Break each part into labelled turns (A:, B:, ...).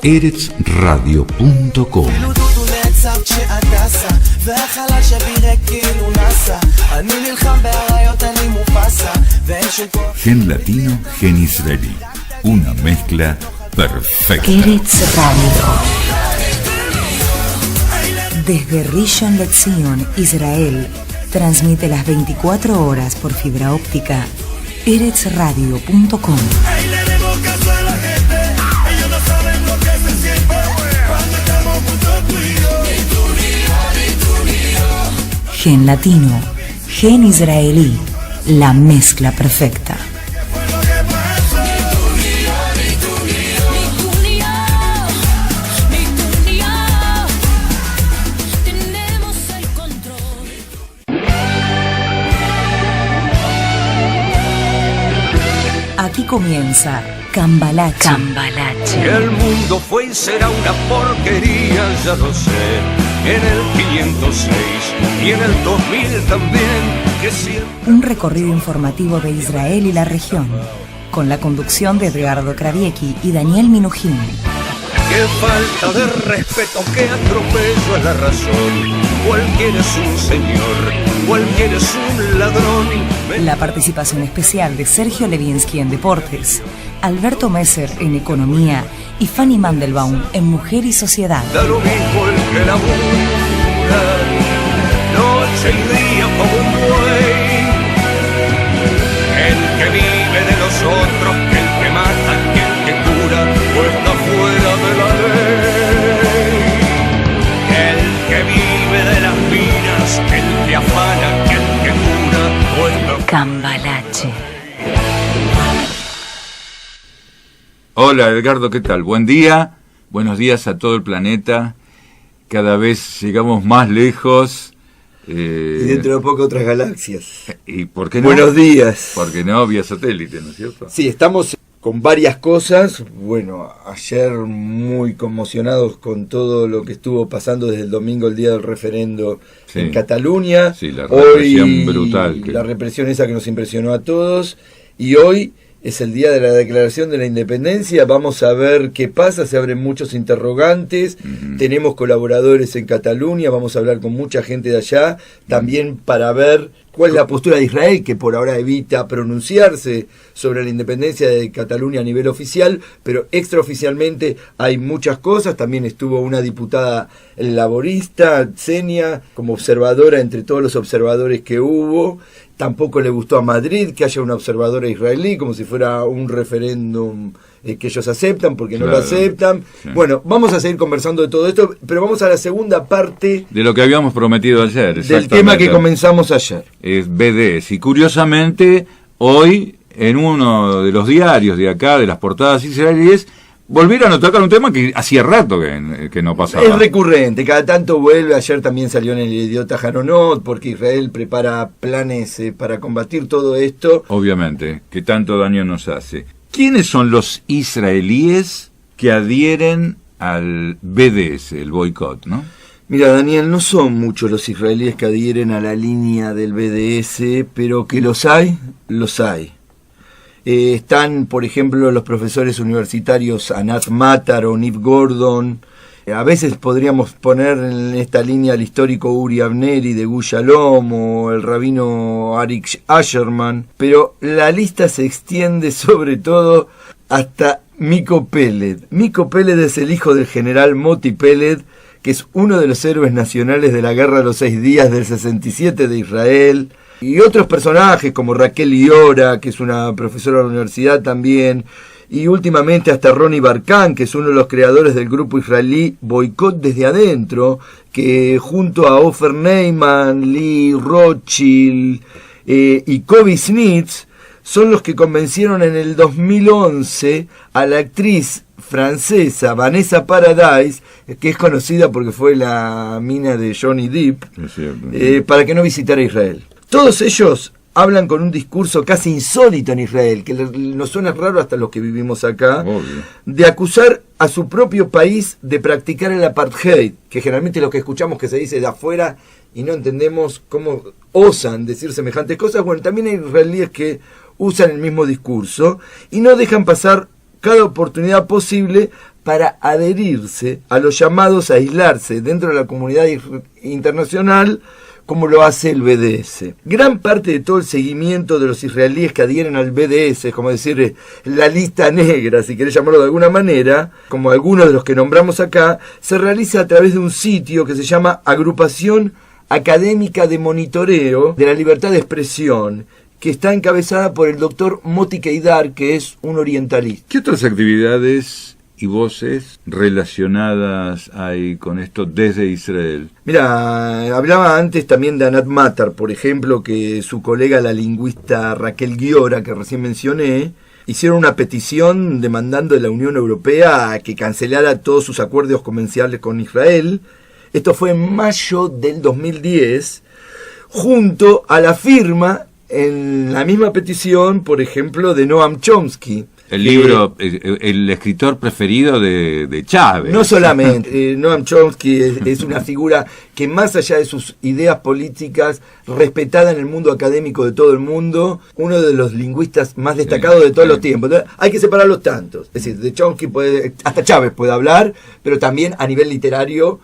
A: EretsRadio.com. Gen latino, gen israelí. Una mezcla perfecta.
B: Eretz Radio. Desde Rishon LeZion, Israel, transmite las 24 horas por fibra óptica. EretsRadio.com. Gen latino, gen israelí, la mezcla perfecta. Aquí comienza Cambalache.
C: Que el mundo fue y será una porquería, ya lo sé. En el 506 y en el 2000 también. Que siempre...
B: Un recorrido informativo de Israel y la región, con la conducción de Edgardo Kraviecki y Daniel Minujín.
C: Qué falta de respeto, qué atropello a la razón. Cualquiera es un señor, cualquiera es un ladrón.
B: La participación especial de Sergio Levinsky en Deportes, Alberto Messer en Economía y Fanny Mandelbaum en Mujer y Sociedad.
C: Da lo mismo el que labura, noche y día como un buey. El que vive de los otros, que el que mata, que el que cura, pues está fuera de la ley. El que vive de las minas, que el que afana, que el que cura, pues está...
B: Cambalache.
D: Hola Edgardo, ¿qué tal? Buen día, buenos días a todo el planeta. Cada vez llegamos más lejos.
E: Y dentro de poco otras galaxias.
D: ¿Y por qué no?
E: Buenos días.
D: Porque no, vía satélite, ¿no es cierto?
E: Sí, estamos con varias cosas. Bueno, ayer muy conmocionados con todo lo que estuvo pasando desde el domingo, el día del referendo en Cataluña.
D: Sí, la represión
E: hoy,
D: brutal.
E: La represión esa que nos impresionó a todos. Y hoy es el día de la declaración de la independencia. Vamos a ver qué pasa, se abren muchos interrogantes. Tenemos colaboradores en Cataluña, vamos a hablar con mucha gente de allá, también para ver cuál es la postura de Israel, que por ahora evita pronunciarse sobre la independencia de Cataluña a nivel oficial, pero extraoficialmente hay muchas cosas. También estuvo una diputada laborista, Xenia, como observadora entre todos los observadores que hubo. Tampoco le gustó a Madrid que haya una observadora israelí, como si fuera un referéndum que ellos aceptan, porque no lo aceptan. Sí. Bueno, vamos a seguir conversando de todo esto, pero vamos a la segunda parte
D: de lo que habíamos prometido ayer.
E: Del tema que comenzamos ayer.
D: Es BDS. Y curiosamente, hoy, en uno de los diarios de acá, de las portadas israelíes, volvieron a tocar un tema que hacía rato que no pasaba.
E: Es recurrente, cada tanto vuelve. Ayer también salió en el Idiota Haronot, porque Israel prepara planes para combatir todo esto.
D: Obviamente, que tanto daño nos hace. ¿Quiénes son los israelíes que adhieren al BDS, el boicot, no?
E: Mira, Daniel, no son muchos los israelíes que adhieren a la línea del BDS, pero que los hay, los hay. Están, por ejemplo, los profesores universitarios Anat Matar o Niv Gordon. A veces podríamos poner en esta línea al histórico Uri Avneri de Gush Shalom o el rabino Arik Asherman, pero la lista se extiende sobre todo hasta Miko Peled. Miko Peled es el hijo del general Moti Peled, que es uno de los héroes nacionales de la Guerra de los 6 Días del 67 de Israel. Y otros personajes como Raquel Liora, que es una profesora de la universidad también, y últimamente hasta Ronnie Barkan, que es uno de los creadores del grupo israelí Boicot Desde Adentro, que junto a Ofer Neyman, Lee Rothschild y Kobe Snitz son los que convencieron en el 2011 a la actriz francesa Vanessa Paradis, que es conocida porque fue la mina de Johnny Depp, para que no visitara Israel. Todos ellos hablan con un discurso casi insólito en Israel, que nos suena raro hasta los que vivimos acá, de acusar a su propio país de practicar el apartheid, que generalmente lo que escuchamos que se dice de afuera y no entendemos cómo osan decir semejantes cosas. Bueno, también hay israelíes que usan el mismo discurso y no dejan pasar cada oportunidad posible para adherirse a los llamados a aislarse dentro de la comunidad internacional, como lo hace el BDS. Gran parte de todo el seguimiento de los israelíes que adhieren al BDS, es como decir la lista negra, si querés llamarlo de alguna manera, como algunos de los que nombramos acá, se realiza a través de un sitio que se llama Agrupación Académica de Monitoreo de la Libertad de Expresión, que está encabezada por el doctor Moti Keidar, que es un orientalista.
D: ¿Qué otras actividades y voces relacionadas hay con esto desde Israel?
E: Mira, hablaba antes también de Anat Matar, por ejemplo, que su colega, la lingüista Raquel Guiora, que recién mencioné, hicieron una petición demandando de la Unión Europea a que cancelara todos sus acuerdos comerciales con Israel. Esto fue en mayo del 2010, junto a la firma en la misma petición, por ejemplo, de Noam Chomsky.
D: El libro, el escritor preferido de Chávez.
E: No solamente, Noam Chomsky es una figura que más allá de sus ideas políticas, respetada en el mundo académico de todo el mundo, uno de los lingüistas más destacados de todos los tiempos. Entonces, hay que separar los tantos. Es decir, de Chomsky hasta Chávez puede hablar, pero también a nivel literario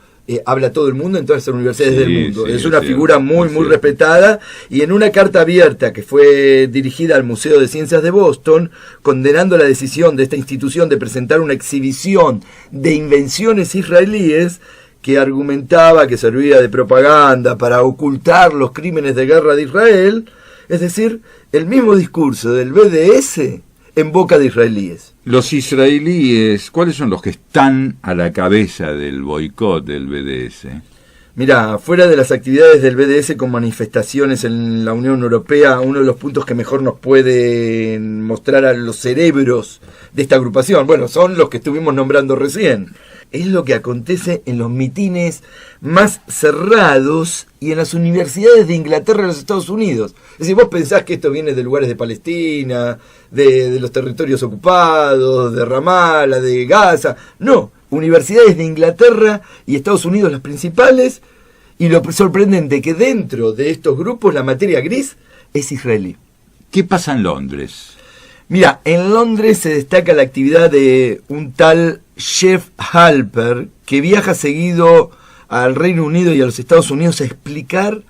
E: habla todo el mundo en todas las universidades del mundo. Es una figura muy respetada, y en una carta abierta que fue dirigida al Museo de Ciencias de Boston, condenando la decisión de esta institución de presentar una exhibición de invenciones israelíes que argumentaba que servía de propaganda para ocultar los crímenes de guerra de Israel, es decir, el mismo discurso del BDS en boca de israelíes.
D: Los israelíes, ¿cuáles son los que están a la cabeza del boicot del BDS?
E: Mira, fuera de las actividades del BDS con manifestaciones en la Unión Europea, uno de los puntos que mejor nos pueden mostrar a los cerebros de esta agrupación, bueno, son los que estuvimos nombrando recién. Es lo que acontece en los mitines más cerrados y en las universidades de Inglaterra y los Estados Unidos. Es decir, vos pensás que esto viene de lugares de Palestina, de los territorios ocupados, de Ramallah, de Gaza. No, universidades de Inglaterra y Estados Unidos las principales, y lo sorprendente que dentro de estos grupos la materia gris es israelí.
D: ¿Qué pasa en Londres?
E: Mira, en Londres se destaca la actividad de un tal Jeff Halper, que viaja seguido al Reino Unido y a los Estados Unidos a explicar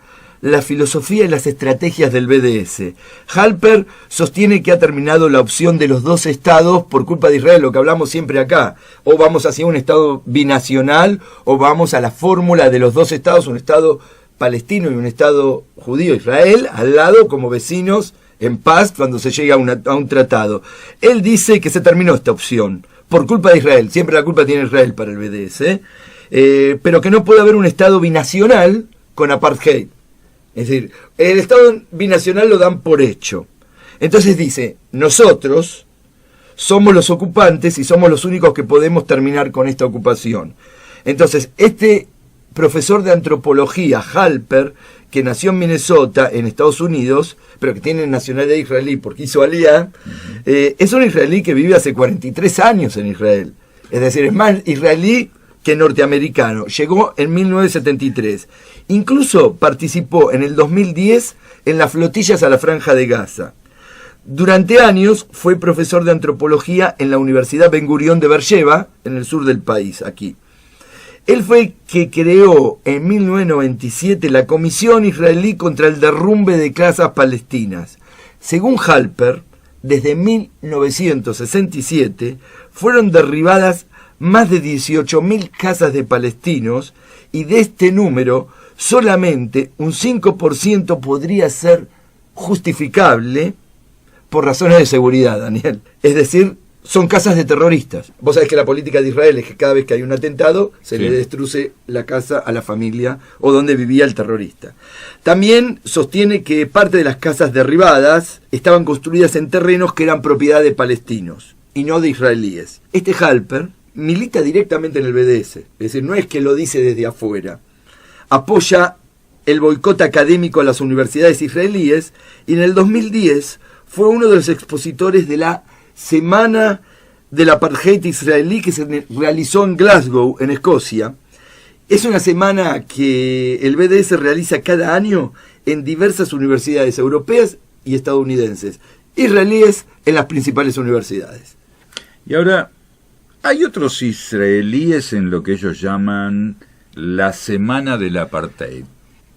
E: la filosofía y las estrategias del BDS. Halper sostiene que ha terminado la opción de los dos estados por culpa de Israel, lo que hablamos siempre acá. O vamos hacia un estado binacional, o vamos a la fórmula de los dos estados, un estado palestino y un estado judío, Israel, al lado como vecinos, en paz, cuando se llega a un tratado. Él dice que se terminó esta opción por culpa de Israel. Siempre la culpa tiene Israel para el BDS, pero que no puede haber un estado binacional con apartheid. Es decir, el estado binacional lo dan por hecho. Entonces dice, nosotros somos los ocupantes y somos los únicos que podemos terminar con esta ocupación. Entonces, este profesor de antropología, Halper, que nació en Minnesota, en Estados Unidos, pero que tiene nacionalidad israelí porque hizo Aliyah, es un israelí que vive hace 43 años en Israel. Es decir, es más israelí que norteamericano. Llegó en 1973. Incluso participó en el 2010 en las flotillas a la Franja de Gaza. Durante años fue profesor de antropología en la Universidad Ben Gurión de Beersheba, en el sur del país, aquí. Él fue el que creó en 1997 la Comisión Israelí contra el Derrumbe de Casas Palestinas. Según Halper, desde 1967 fueron derribadas más de 18.000 casas de palestinos, y de este número solamente un 5% podría ser justificable por razones de seguridad, Daniel. Es decir, son casas de terroristas. Vos sabés que la política de Israel es que cada vez que hay un atentado se le destruye la casa a la familia o donde vivía el terrorista. También sostiene que parte de las casas derribadas estaban construidas en terrenos que eran propiedad de palestinos y no de israelíes. Este Halper milita directamente en el BDS, es decir, no es que lo dice desde afuera. Apoya el boicot académico a las universidades israelíes, y en el 2010 fue uno de los expositores de la Semana del Apartheid Israelí que se realizó en Glasgow, en Escocia. Es una semana que el BDS realiza cada año en diversas universidades europeas y estadounidenses, israelíes en las principales universidades.
D: Y ahora, hay otros israelíes en lo que ellos llaman la Semana del Apartheid.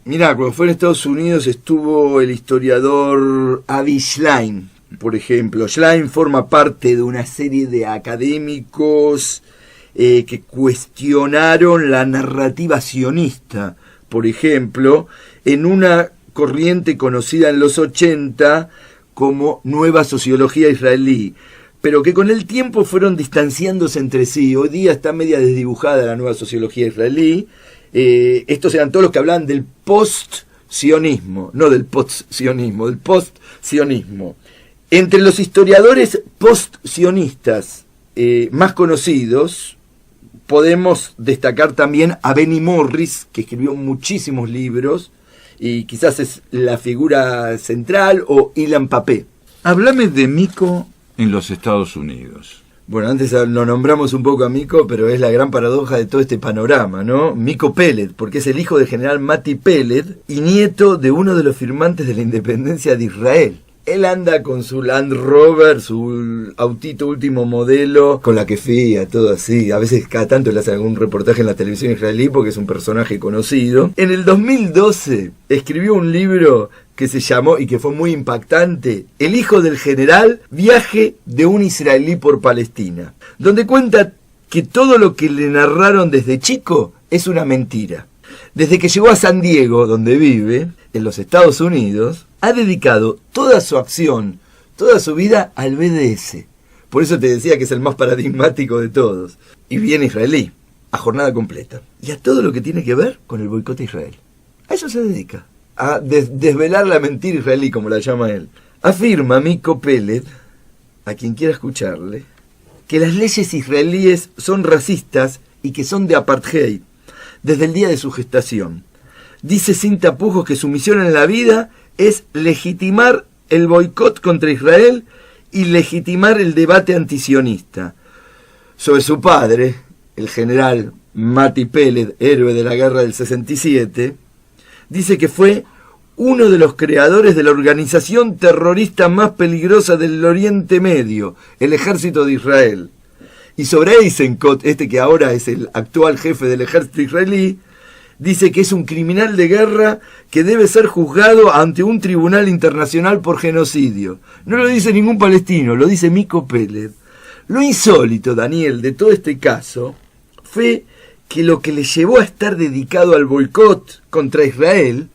E: Mirá, cuando fue en Estados Unidos estuvo el historiador Avi Schlein, por ejemplo. Schlein forma parte de una serie de académicos que cuestionaron la narrativa sionista, por ejemplo, en una corriente conocida en los 80 como Nueva Sociología Israelí, pero que con el tiempo fueron distanciándose entre sí. Hoy día está media desdibujada la Nueva Sociología Israelí. Estos eran todos los que hablaban del post-sionismo, no del post-sionismo, del post-sionismo. Entre los historiadores post-sionistas más conocidos, podemos destacar también a Benny Morris, que escribió muchísimos libros, y quizás es la figura central, o Ilan Papé.
D: Háblame de Miko en los Estados Unidos.
E: Bueno, antes lo nombramos un poco a Miko, pero es la gran paradoja de todo este panorama, ¿no? Miko Peled, porque es el hijo del general Mati Peled y nieto de uno de los firmantes de la independencia de Israel. Él anda con su Land Rover, su autito último modelo, con la kefía, todo así. A veces cada tanto le hacen algún reportaje en la televisión israelí porque es un personaje conocido. En el 2012 escribió un libro que se llamó, y que fue muy impactante, El hijo del general, viaje de un israelí por Palestina, donde cuenta que todo lo que le narraron desde chico es una mentira. Desde que llegó a San Diego, donde vive, en los Estados Unidos, ha dedicado toda su acción, toda su vida al BDS. Por eso te decía que es el más paradigmático de todos. Y bien israelí, a jornada completa. Y a todo lo que tiene que ver con el boicot a Israel. A eso se dedica. A desvelar la mentira israelí, como la llama él. Afirma Miko Peled, a quien quiera escucharle, que las leyes israelíes son racistas y que son de apartheid desde el día de su gestación. Dice sin tapujos que su misión en la vida es legitimar el boicot contra Israel y legitimar el debate antisionista. Sobre su padre, el general Mati Peled, héroe de la guerra del 67, dice que fue uno de los creadores de la organización terrorista más peligrosa del Oriente Medio, el Ejército de Israel. Y sobre Eisenkot, este que ahora es el actual jefe del ejército israelí, dice que es un criminal de guerra que debe ser juzgado ante un tribunal internacional por genocidio. No lo dice ningún palestino, lo dice Miko Peled. Lo insólito, Daniel, de todo este caso fue que lo que le llevó a estar dedicado al boicot contra Israel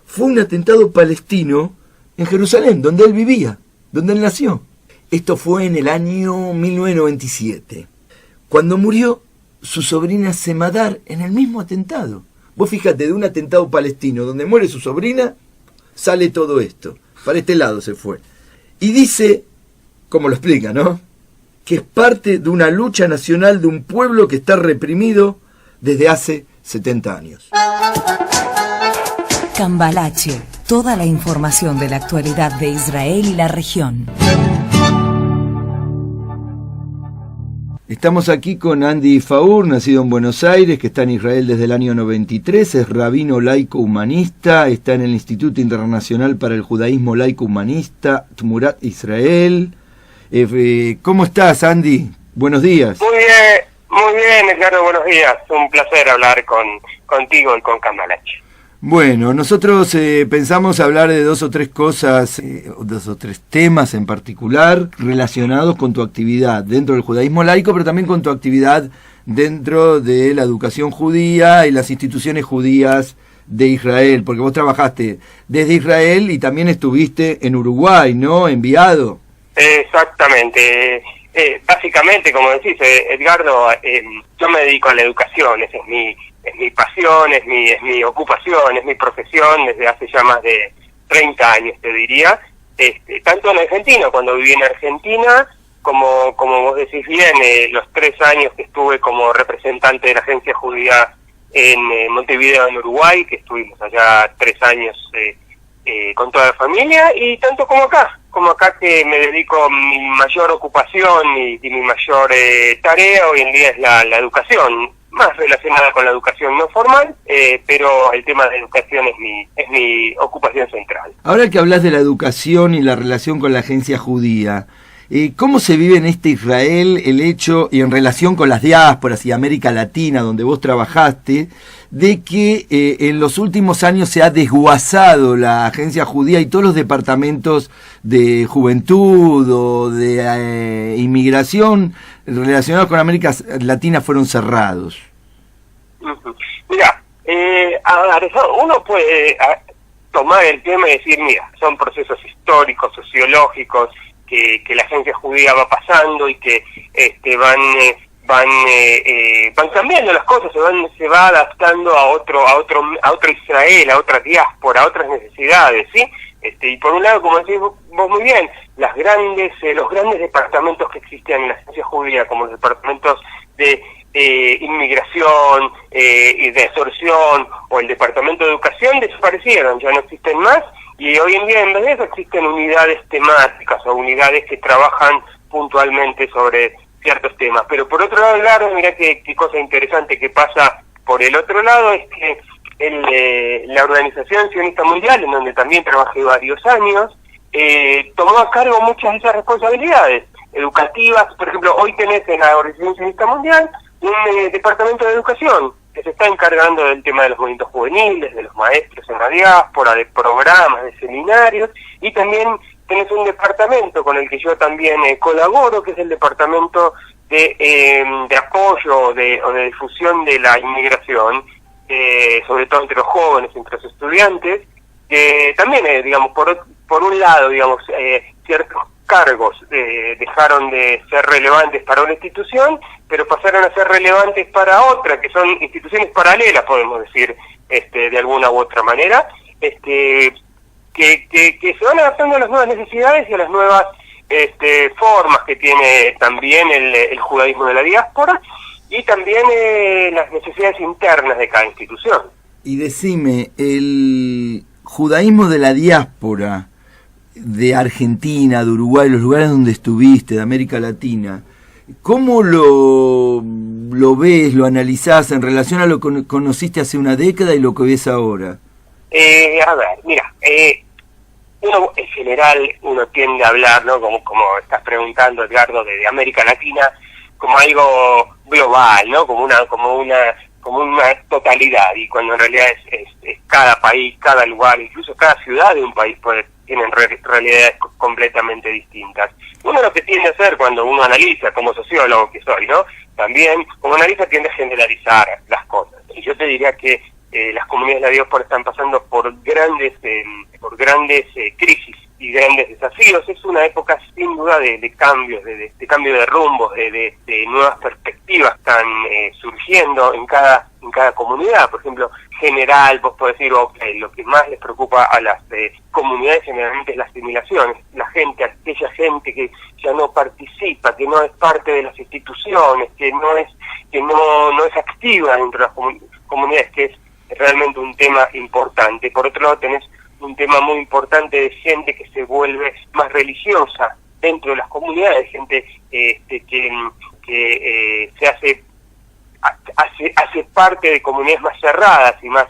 E: fue un atentado palestino en Jerusalén, donde él vivía, donde él nació. Esto fue en el año 1997. Cuando murió su sobrina Semadar en el mismo atentado. Vos fíjate, de un atentado palestino donde muere su sobrina, sale todo esto. Para este lado se fue. Y dice, como lo explica, ¿no?, que es parte de una lucha nacional de un pueblo que está reprimido desde hace 70 años.
B: Cambalache, toda la información de la actualidad de Israel y la región.
E: Estamos aquí con Andy Faur, nacido en Buenos Aires, que está en Israel desde el año 93, es rabino laico humanista, está en el Instituto Internacional para el Judaísmo Laico Humanista, Tmurat Israel. ¿Cómo estás, Andy? Buenos días.
F: Muy bien, Edgardo, buenos días. Un placer hablar contigo y con Cambalache.
E: Bueno, nosotros pensamos hablar de dos o tres cosas, dos o tres temas en particular relacionados con tu actividad dentro del judaísmo laico, pero también con tu actividad dentro de la educación judía y las instituciones judías de Israel, porque vos trabajaste desde Israel y también estuviste en Uruguay, ¿no?, enviado.
F: Exactamente. Básicamente, como decís, Edgardo, yo me dedico a la educación, esa es mi pasión, es mi ocupación, es mi profesión desde hace ya más de 30 años, te diría. Tanto en Argentina, cuando viví en Argentina, como vos decís bien, los 3 años que estuve como representante de la agencia judía en Montevideo, en Uruguay, que estuvimos allá 3 años con toda la familia, y tanto como acá que me dedico, mi mayor ocupación y mi mayor tarea hoy en día es la educación, más relacionada con la educación no formal, pero el tema de educación es mi ocupación central.
E: Ahora que hablas de la educación y la relación con la agencia judía, ¿Cómo se vive en este Israel el hecho, y en relación con las diásporas y América Latina, donde vos trabajaste, de que en los últimos años se ha desguazado la agencia judía y todos los departamentos de juventud o de inmigración relacionados con América Latina fueron cerrados?
F: Mira, uno puede tomar el tema y decir, mira, son procesos históricos, sociológicos, que la agencia judía va pasando y que van cambiando las cosas, se va adaptando a otro Israel, a otra diáspora, a otras necesidades, ¿sí? Y por un lado, como decís vos muy bien, los grandes departamentos que existían en la agencia judía, como los departamentos de inmigración y de absorción o el departamento de educación, desaparecieron, ya no existen más, y hoy en día en vez de eso existen unidades temáticas o unidades que trabajan puntualmente sobre ciertos temas. Pero por otro lado, claro, mira qué cosa interesante que pasa por el otro lado, es que la Organización Sionista Mundial, en donde también trabajé varios años, tomó a cargo muchas de esas responsabilidades educativas. Por ejemplo, hoy tenés en la Organización Sionista Mundial un departamento de educación que se está encargando del tema de los movimientos juveniles, de los maestros en la diáspora, de programas, de seminarios, y también tenés un departamento con el que yo también colaboro, que es el departamento de apoyo o de difusión de la inmigración, sobre todo entre los jóvenes, entre los estudiantes, que también, digamos, por un lado, digamos, ciertos cargos dejaron de ser relevantes para una institución, pero pasaron a ser relevantes para otra, que son instituciones paralelas, podemos decir, de alguna u otra manera, que se van adaptando a las nuevas necesidades y a las nuevas formas que tiene también el judaísmo de la diáspora, y también las necesidades internas de cada institución.
E: Y decime, el judaísmo de la diáspora de Argentina, de Uruguay, los lugares donde estuviste, de América Latina, ¿cómo lo ves, lo analizás en relación a lo que conociste hace una década y lo que ves ahora?
F: A ver, mira, uno en general uno tiende a hablar, ¿no? Como estás preguntando, Edgardo, de América Latina, como algo global, ¿no? Como una totalidad, y cuando en realidad es cada país, cada lugar, incluso cada ciudad de un país tienen realidades completamente distintas. Uno lo que tiende a hacer cuando uno analiza, como sociólogo que soy, ¿no? También, como analista, tiende a generalizar las cosas. Y yo te diría que las comunidades de la diáspora están pasando por grandes crisis y grandes desafíos. Es una época sin duda de cambios, de cambio de rumbos, de nuevas perspectivas están surgiendo en cada comunidad. Por ejemplo, general, vos podés decir, okay, lo que más les preocupa a las comunidades generalmente es la asimilación, aquella gente que ya no participa, que no es parte de las instituciones, que no es activa dentro de las comunidades, que es realmente un tema importante. Por otro lado, tenés un tema muy importante de gente que se vuelve más religiosa dentro de las comunidades, gente que se hace parte de comunidades más cerradas y más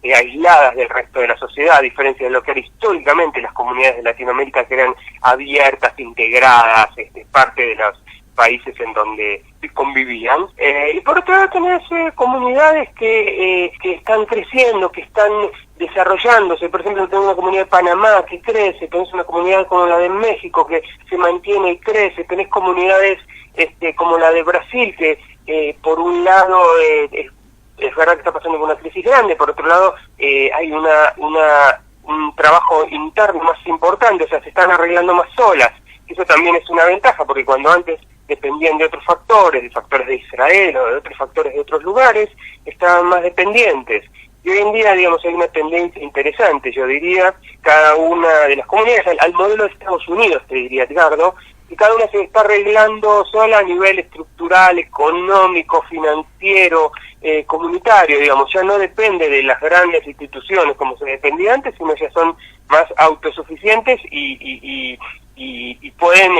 F: aisladas del resto de la sociedad, a diferencia de lo que eran históricamente las comunidades de Latinoamérica, que eran abiertas, integradas, parte de los países en donde convivían. Y por otro lado tenés comunidades que están creciendo, que están desarrollándose. Por ejemplo, tenés una comunidad de Panamá que crece, tenés una comunidad como la de México que se mantiene y crece, tenés comunidades como la de Brasil que por un lado es verdad que está pasando por una crisis grande, por otro lado hay un trabajo interno más importante, o sea, se están arreglando más solas. Eso también es una ventaja, porque cuando antes dependían de otros factores, de factores de Israel o de otros factores de otros lugares, estaban más dependientes. Y hoy en día, digamos, hay una tendencia interesante, yo diría, cada una de las comunidades, al modelo de Estados Unidos, te diría, Edgardo, que cada una se está arreglando sola a nivel estructural, económico, financiero, comunitario, digamos, ya no depende de las grandes instituciones como se dependía antes, sino ya son más autosuficientes y pueden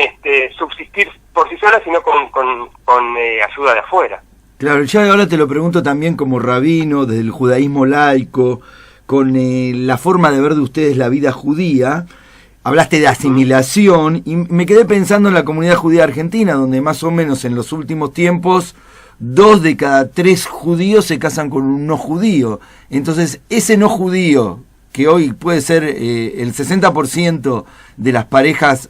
F: subsistir por sí solas, sino con ayuda de afuera.
E: Claro, ya ahora te lo pregunto también como rabino, desde el judaísmo laico, con la forma de ver de ustedes la vida judía. hablaste de asimilación y me quedé pensando en la comunidad judía argentina, donde más o menos en los últimos tiempos 2 de cada 3 judíos se casan con un no judío. Entonces, ese no judío, que hoy puede ser el 60% de las parejas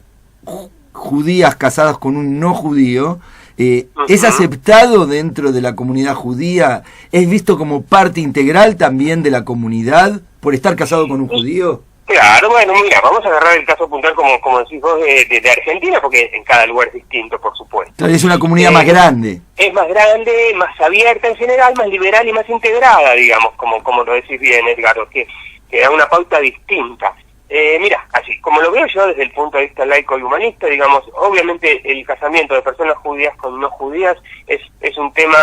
E: judías casadas con un no judío, ¿es aceptado dentro de la comunidad judía? ¿Es visto como parte integral también de la comunidad por estar casado con un judío?
F: Claro, bueno, mira, vamos a agarrar el caso puntual como decís vos de Argentina, porque en cada lugar es distinto, por supuesto.
E: Es una comunidad más grande.
F: Es más grande, más abierta en general, más liberal y más integrada, digamos, como lo decís bien, Edgardo, que da una pauta distinta. Mira, así, como lo veo yo desde el punto de vista laico y humanista, digamos, obviamente el casamiento de personas judías con no judías es un tema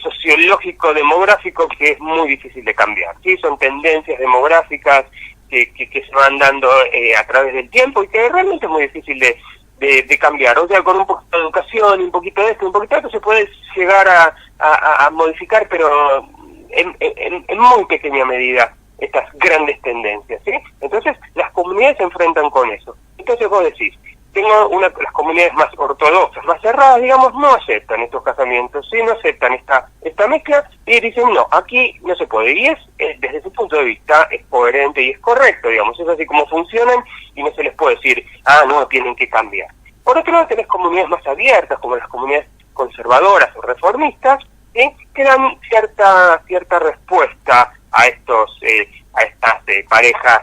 F: sociológico, demográfico, que es muy difícil de cambiar, ¿sí? Son tendencias demográficas que se van dando a través del tiempo y que realmente es muy difícil de cambiar. O sea, con un poquito de educación, un poquito de esto, un poquito de esto, se puede llegar a modificar, pero en muy pequeña medida, estas grandes tendencias, ¿sí? Entonces, las comunidades se enfrentan con eso. Entonces vos decís, las comunidades más ortodoxas, más cerradas, digamos, no aceptan estos casamientos, ¿sí? No aceptan esta mezcla y dicen, no, aquí no se puede. Y desde su punto de vista, es coherente y es correcto, digamos, es así como funcionan y no se les puede decir, no, tienen que cambiar. Por otro lado, tenés comunidades más abiertas, como las comunidades conservadoras o reformistas, ¿sí? Que dan cierta respuesta a estas parejas,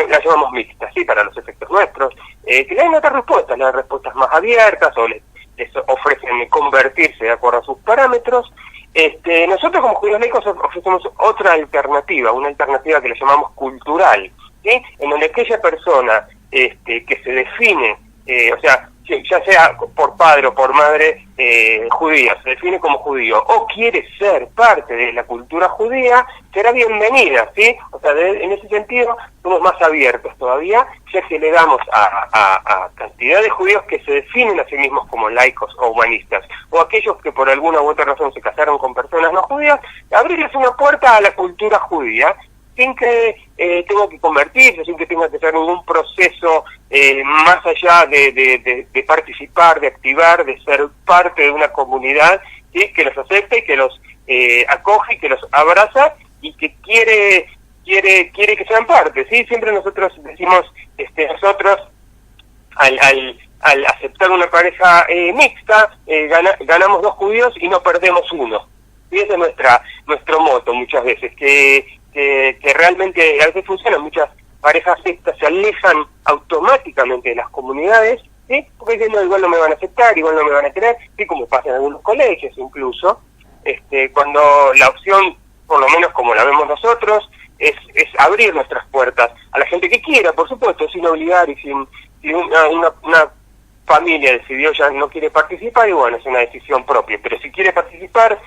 F: las llamamos mixtas, ¿sí? Para los efectos nuestros, que le dan otras respuestas, le dan respuestas más abiertas o les ofrecen convertirse de acuerdo a sus parámetros. Nosotros como judíos laicos ofrecemos otra alternativa, una alternativa que le llamamos cultural, ¿sí? En donde aquella persona que se define, o sea, ya sea por padre o por madre judía, se define como judío o quiere ser parte de la cultura judía, será bienvenida, ¿sí? O sea, en ese sentido somos más abiertos todavía, ya que le damos a cantidad de judíos que se definen a sí mismos como laicos o humanistas, o aquellos que por alguna u otra razón se casaron con personas no judías, abrirles una puerta a la cultura judía, sin que tenga que convertirse, sin que tenga que hacer ningún proceso más allá de participar, de activar, de ser parte de una comunidad, ¿sí? Que los acepta y que los acoge y que los abraza y que quiere que sean parte, ¿sí? Siempre nosotros decimos, nosotros al aceptar una pareja mixta, ganamos 2 judíos y no perdemos 1. Y ese es nuestro moto muchas veces, que realmente a veces funciona. Muchas parejas mixtas se alejan automáticamente de las comunidades, ¿sí? Porque dicen, no, igual no me van a aceptar, igual no me van a querer, sí, como pasa en algunos colegios incluso, cuando la opción, por lo menos como la vemos nosotros, es abrir nuestras puertas a la gente que quiera, por supuesto, sin obligar y sin una familia decidió ya no quiere participar, y bueno, es una decisión propia, pero si quiere participar,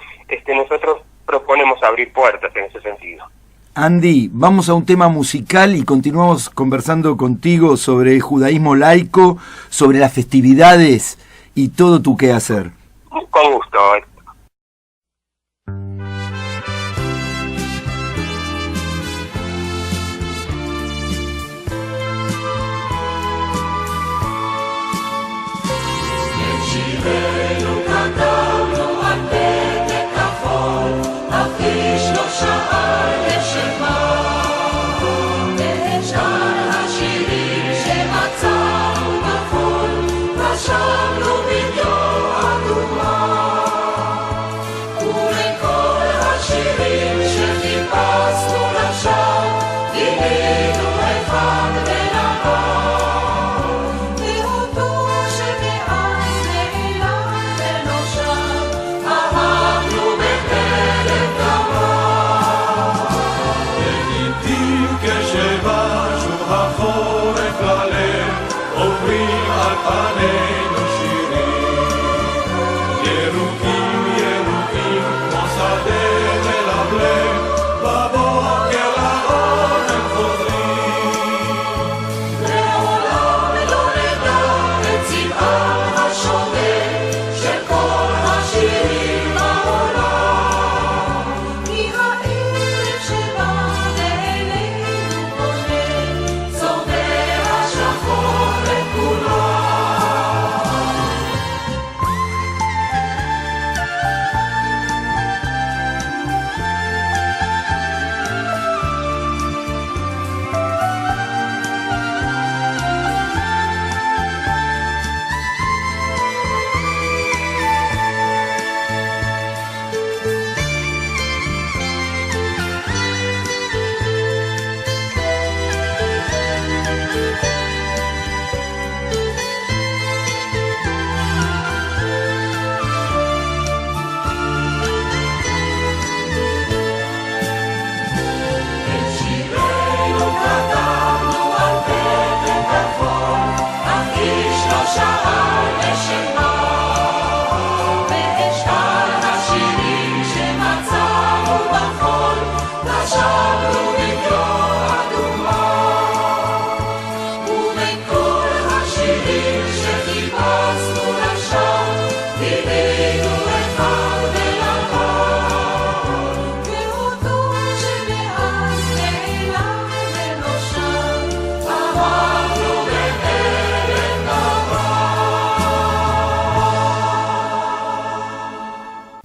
F: nosotros proponemos abrir puertas en ese sentido.
E: Andy, vamos a un tema musical y continuamos conversando contigo sobre el judaísmo laico, sobre las festividades y todo tu quehacer.
F: Con gusto.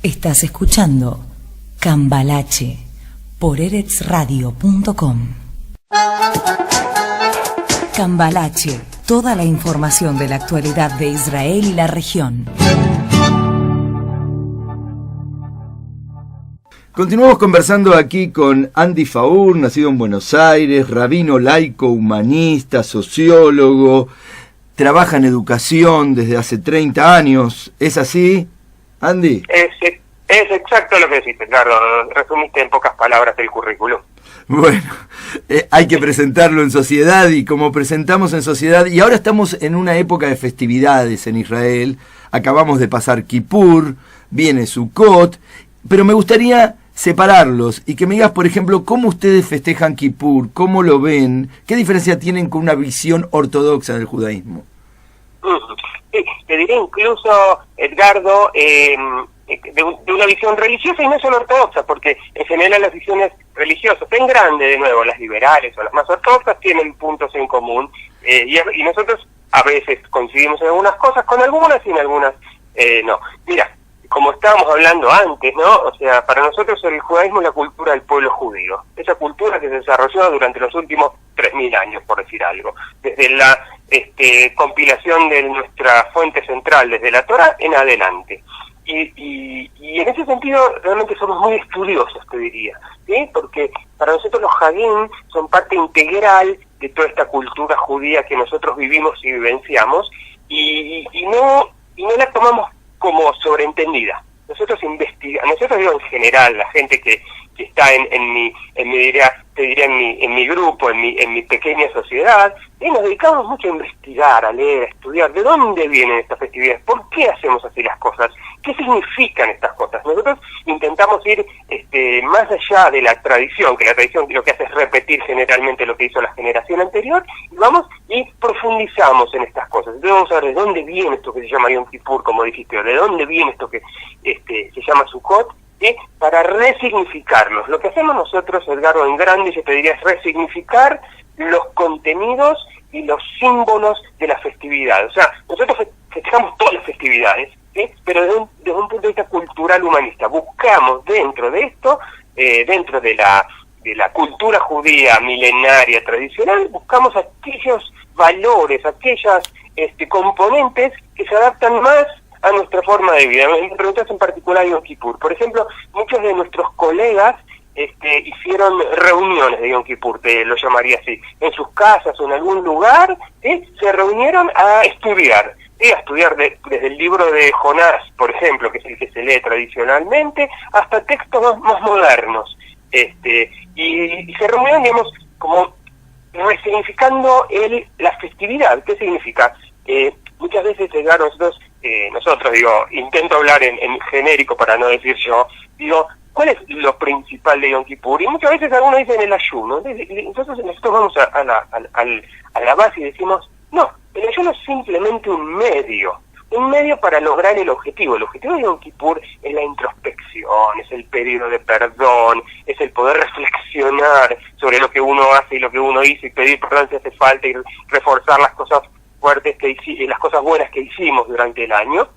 B: Estás escuchando Cambalache por eretsradio.com. Cambalache, toda la información de la actualidad de Israel y la región.
E: Continuamos conversando aquí con Andy Faur, nacido en Buenos Aires, rabino laico, humanista, sociólogo, trabaja en educación desde hace 30 años. ¿Es así, Andy?
F: Es exacto lo que decís, Ricardo. Resumiste en pocas palabras el currículum.
E: Bueno, hay que presentarlo en sociedad, y como presentamos en sociedad, y ahora estamos en una época de festividades en Israel, acabamos de pasar Kippur, viene Sukkot, pero me gustaría separarlos y que me digas, por ejemplo, cómo ustedes festejan Kippur, cómo lo ven, qué diferencia tienen con una visión ortodoxa del judaísmo.
F: Sí, te diré incluso, Edgardo, de una visión religiosa y no solo ortodoxa, porque en general las visiones religiosas, en grande de nuevo, las liberales o las más ortodoxas, tienen puntos en común, y nosotros a veces coincidimos en algunas cosas con algunas y en algunas no. Mira, como estábamos hablando antes, ¿no? O sea, para nosotros el judaísmo es la cultura del pueblo judío, esa cultura que se desarrolló durante los últimos 3.000 años, por decir algo, desde la compilación de nuestra fuente central, desde la Torá en adelante. Y en ese sentido realmente somos muy estudiosos, te diría, ¿sí? Porque para nosotros los Hagim son parte integral de toda esta cultura judía que nosotros vivimos y vivenciamos, y no la tomamos como sobreentendida. Nosotros investigamos, nosotros digo en general, la gente que está en mi grupo, en mi pequeña sociedad, y nos dedicamos mucho a investigar, a leer, a estudiar de dónde vienen estas festividades, por qué hacemos así las cosas, qué significan estas cosas. Nosotros intentamos ir más allá de la tradición, que la tradición lo que hace es repetir generalmente lo que hizo la generación anterior, y vamos y profundizamos en estas cosas. Entonces vamos a ver de dónde viene esto que se llama Yom Kippur, como dijiste, de dónde viene esto que se llama Sukkot, para resignificarlos. Lo que hacemos nosotros, Edgardo, en grande, yo te diría, es resignificar los contenidos y los símbolos de la festividad. O sea, nosotros festejamos todas las festividades, ¿sí? Pero desde un punto de vista cultural humanista. Buscamos dentro de esto, dentro de la cultura judía milenaria tradicional, buscamos aquellos valores, aquellas componentes que se adaptan más a nuestra forma de vida. Me preguntas en particular Yom Kippur. Por ejemplo, muchos de nuestros colegas hicieron reuniones de Yom Kippur, te lo llamaría así, en sus casas o en algún lugar, se reunieron a estudiar. A estudiar desde el libro de Jonás, por ejemplo, que es el que se lee tradicionalmente, hasta textos más modernos. Y se reunieron, digamos, como resignificando la festividad. ¿Qué significa? Muchas veces, claro, nosotros digo, intento hablar en genérico para no decir yo, digo, ¿cuál es lo principal de Yom Kippur? Y muchas veces algunos dicen el ayuno. Entonces nosotros vamos a la base y decimos, no, el ayuno es simplemente un medio para lograr el objetivo. El objetivo de Yom Kippur es la introspección, es el pedido de perdón, es el poder reflexionar sobre lo que uno hace y lo que uno hizo y pedir perdón si hace falta y reforzar las cosas fuertes las cosas buenas que hicimos durante el año.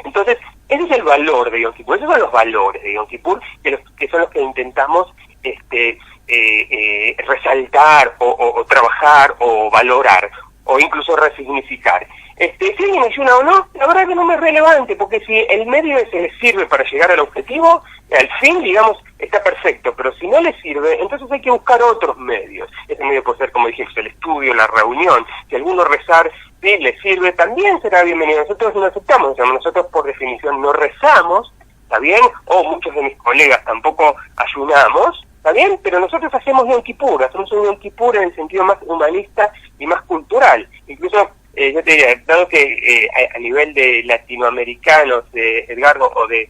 F: Entonces, ese es el valor de Yom Kippur, esos son los valores de Yom Kippur, que son los que intentamos resaltar o trabajar o valorar o incluso resignificar. Si alguien ayuna o no, la verdad que no me es relevante, porque si el medio ese le sirve para llegar al objetivo, al fin, digamos, está perfecto, pero si no le sirve, entonces hay que buscar otros medios. Ese medio puede ser, como dijimos, el estudio, la reunión. Si a alguno rezar le sirve, también será bienvenido. Nosotros no aceptamos, nosotros por definición no rezamos, ¿está bien? O muchos de mis colegas tampoco ayunamos, ¿está bien? Pero nosotros hacemos Yom Kippur, hacemos un Yom Kippur en el sentido más humanista y más cultural. Incluso, yo te diría, dado que a nivel de latinoamericanos, Edgardo, o de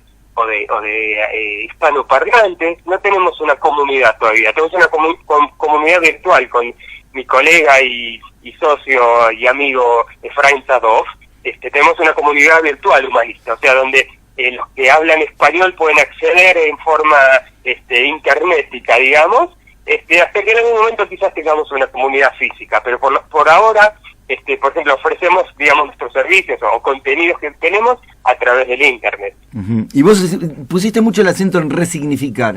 F: hispanoparlantes, no tenemos una comunidad todavía. Tenemos una comunidad virtual con mi colega y socio y amigo Efraín Sadov. Tenemos una comunidad virtual humanista, o sea, donde los que hablan español pueden acceder en forma internética, digamos, hasta que en algún momento quizás tengamos una comunidad física, pero por ahora, por ejemplo, ofrecemos, digamos, nuestros servicios o contenidos que tenemos a través del Internet.
E: Y vos pusiste mucho el acento en resignificar.